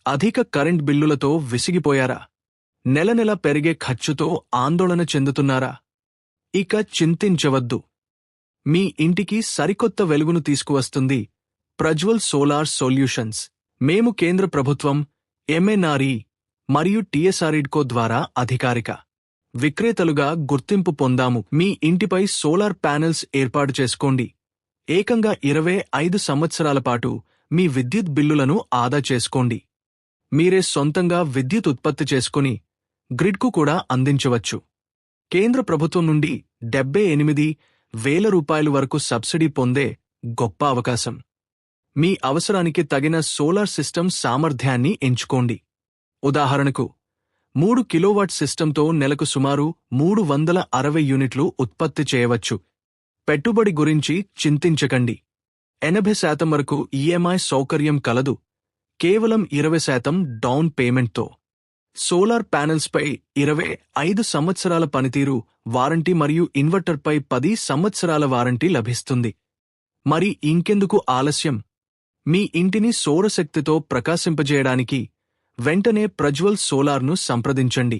అధిక కరెంట్ బిల్లులతో విసిగిపోయారా? నెల నెల పెరిగే ఖర్చుతో ఆందోళన చెందుతున్నారా? ఇక చింతించవద్దు. మీ ఇంటికి సరికొత్త వెలుగును తీసుకువస్తుంది ప్రజ్వల్ సోలార్ సొల్యూషన్స్. మేము కేంద్ర ప్రభుత్వం, ఎంఎన్ఆర్ఈ మరియు టిఎస్ఆర్ఇడ్కో ద్వారా అధికారిక విక్రేతలుగా గుర్తింపు పొందాము. మీ ఇంటిపై సోలార్ ప్యానెల్స్ ఏర్పాటు చేసుకోండి. ఏకంగా 25 సంవత్సరాల పాటు మీ విద్యుత్ బిల్లులను ఆదా చేసుకోండి. మీరే సొంతంగా విద్యుత్ ఉత్పత్తి చేసుకుని గ్రిడ్కు కూడా అందించవచ్చు. కేంద్ర ప్రభుత్వం నుండి 78,000 రూపాయల వరకు సబ్సిడీ పొందే గొప్ప అవకాశం. మీ అవసరానికి తగిన సోలార్ సిస్టమ్ సామర్థ్యాన్ని ఎంచుకోండి. ఉదాహరణకు 3 కిలోవాట్ సిస్టంతో నెలకు సుమారు 360 యూనిట్లు ఉత్పత్తి చేయవచ్చు. పెట్టుబడి గురించి చింతించకండి. 80% వరకు ఈఎంఐ సౌకర్యం కలదు. కేవలం 20% డౌన్ పేమెంట్తో. సోలార్ ప్యానెల్స్పై 25 సంవత్సరాల పనితీరు వారంటీ మరియు ఇన్వర్టర్పై 10 సంవత్సరాల వారంటీ లభిస్తుంది. మరి ఇంకెందుకు ఆలస్యం? మీ ఇంటిని సౌరశక్తితో ప్రకాశింపజేయడానికి వెంటనే ప్రజ్వల్ సోలార్ను సంప్రదించండి.